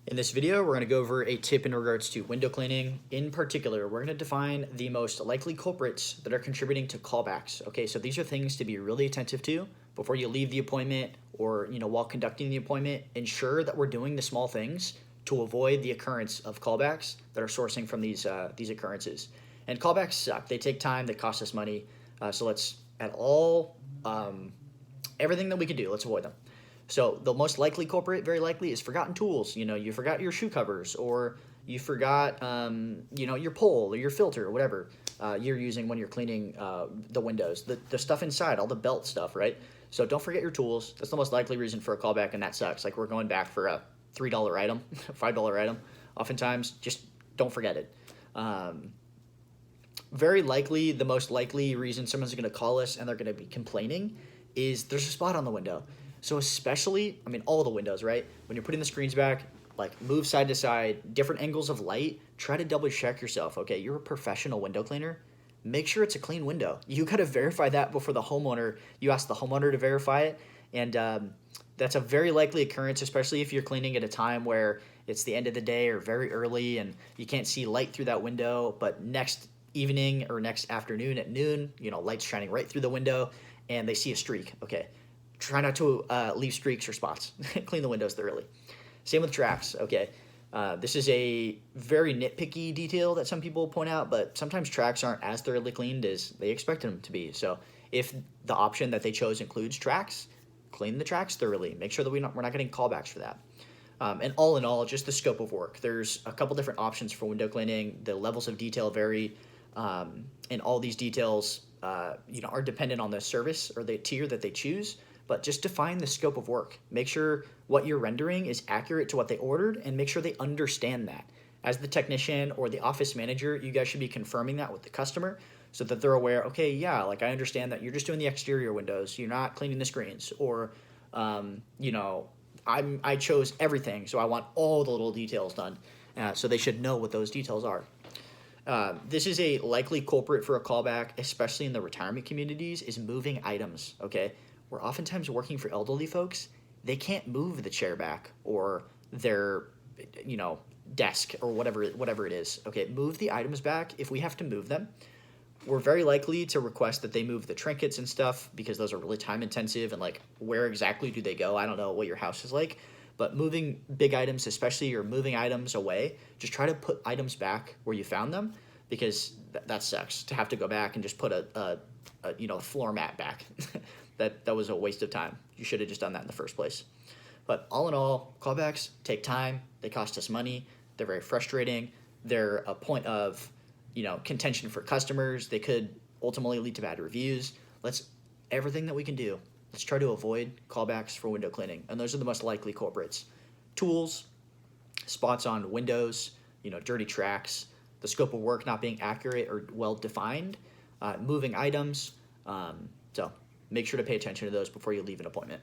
In this video, we're going to go over a tip in regards to window cleaning. In particular, we're going to define the most likely culprits that are contributing to callbacks. Okay, so these are things to be really attentive to before you leave the appointment or, while conducting the appointment. Ensure that we're doing the small things to avoid the occurrence of callbacks that are sourcing from these occurrences. And callbacks suck. They take time. They cost us money. So let's, everything that we can do, let's avoid them. So the most likely culprit, very likely, is forgotten tools. You forgot your shoe covers, or you forgot, your pole or your filter or whatever you're using when you're cleaning the windows. The stuff inside, all the belt stuff, right? So don't forget your tools. That's the most likely reason for a callback, and that sucks. Like, we're going back for a $3 item, $5 item. Oftentimes, just don't forget it. Very likely, the most likely reason someone's going to call us and they're going to be complaining is there's a spot on the window. So especially, all the windows, right? When you're putting the screens back, like, move side to side, different angles of light, try to double check yourself. Okay, you're a professional window cleaner. Make sure it's a clean window. You got to verify that before the homeowner, you ask the homeowner to verify it. And that's a very likely occurrence, especially if you're cleaning at a time where it's the end of the day or very early and you can't see light through that window. But next evening or next afternoon at noon, light's shining right through the window and they see a streak. Okay. Try not to leave streaks or spots. Clean the windows thoroughly. Same with tracks, okay? This is a very nitpicky detail that some people point out, but sometimes tracks aren't as thoroughly cleaned as they expect them to be. So if the option that they chose includes tracks, clean the tracks thoroughly. Make sure that we're not getting callbacks for that. And all in all, just the scope of work. There's a couple different options for window cleaning. The levels of detail vary, and all these details are dependent on the service or the tier that they choose. But just define the scope of work. Make sure what you're rendering is accurate to what they ordered, and make sure they understand that. As the technician or the office manager, you guys should be confirming that with the customer so that they're aware, okay, yeah, like, I understand that you're just doing the exterior windows. You're not cleaning the screens. Or, I chose everything, so I want all the little details done. So they should know what those details are. This is a likely culprit for a callback, especially in the retirement communities, is moving items, okay? We're oftentimes working for elderly folks. They can't move the chair back or their, desk or whatever it is. Okay, move the items back if we have to move them. We're very likely to request that they move the trinkets and stuff because those are really time intensive, and, like, where exactly do they go? I don't know what your house is like, but moving big items, especially, or moving items away, just try to put items back where you found them, because that sucks to have to go back and just put a floor mat back. That was a waste of time. You should have just done that in the first place. But all in all, callbacks take time. They cost us money. They're very frustrating. They're a point of, contention for customers. They could ultimately lead to bad reviews. Everything that we can do, let's try to avoid callbacks for window cleaning. And those are the most likely culprits. Tools, spots on windows, dirty tracks, the scope of work not being accurate or well defined, moving items. So make sure to pay attention to those before you leave an appointment.